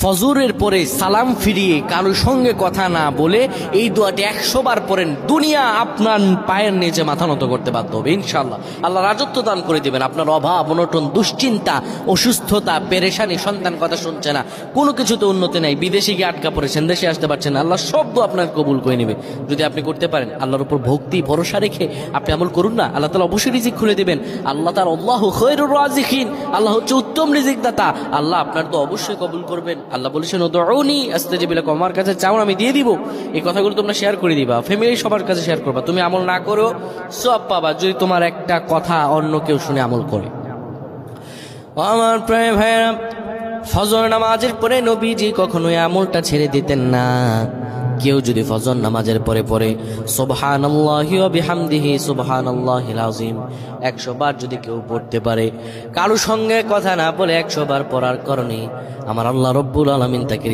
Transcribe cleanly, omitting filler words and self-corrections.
ফজরের পরে সালাম ফিরিয়ে কারোর সঙ্গে কথা না বলে এই দোয়াটি 100 বার পড়েন, দুনিয়া আপনার পায়ের নিচে মাথা নত করতে বাধ্য হবে ইনশাআল্লাহ। আল্লাহ রাজত্ব দান করে দিবেন। আপনার অভাব অনটন, দুশ্চিন্তা, অসুস্থতা, পেরেশানি, সন্তান কথা শুনছে না, কোনো কিছুতে উন্নতি নাই, বিদেশে গিয়ে আটকা পড়েছেন, দেশে আসতে পারছেন না, আল্লাহ সব দোয়া আপনার কবুল করে নেবে যদি আপনি করতে পারেন। আল্লাহর উপর ভক্তি ভরসা রেখে আপনি আমল করুন না, আল্লাহ তাআলা অবশ্যই রিজিক খুলে দিবেন। আল্লাহ তাআলা আল্লাহু খায়রুর রাযিকিন, আল্লাহ হচ্ছে উত্তম রিজিক দাতা। আল্লাহ আপনার তো অবশ্যই কবুল করবেন। আল্লাহ বলেছেন উদউনি আস্তাজিব লাকুম, আমার কাছে চাও আমি দিয়ে দিব। এই কথাগুলো তোমরা শেয়ার করে দিবা, ফ্যামিলি সবার কাছে শেয়ার করবা। তুমি আমল না করো সওয়াব পাবা যদি তোমার একটা কথা অন্য কেউ শুনে আমল করে। আমার প্রিয় ভাইরা, ফজর নামাজের পরে নবীজি কখনোই আমলটা ছেড়ে দিতেন না। কেউ যদি ফজর নামাজের পরে পড়ে সুবহানাল্লাহি ওয়া বিহামদিহি সুবহানাল্লাহিল আযীম 100 বার যদি কেউ পড়তে পারে, কারো সঙ্গে কথা না বলে 100 বার পড়ার কারণে আমার আল্লাহ রব্বুল আলামিন তাকে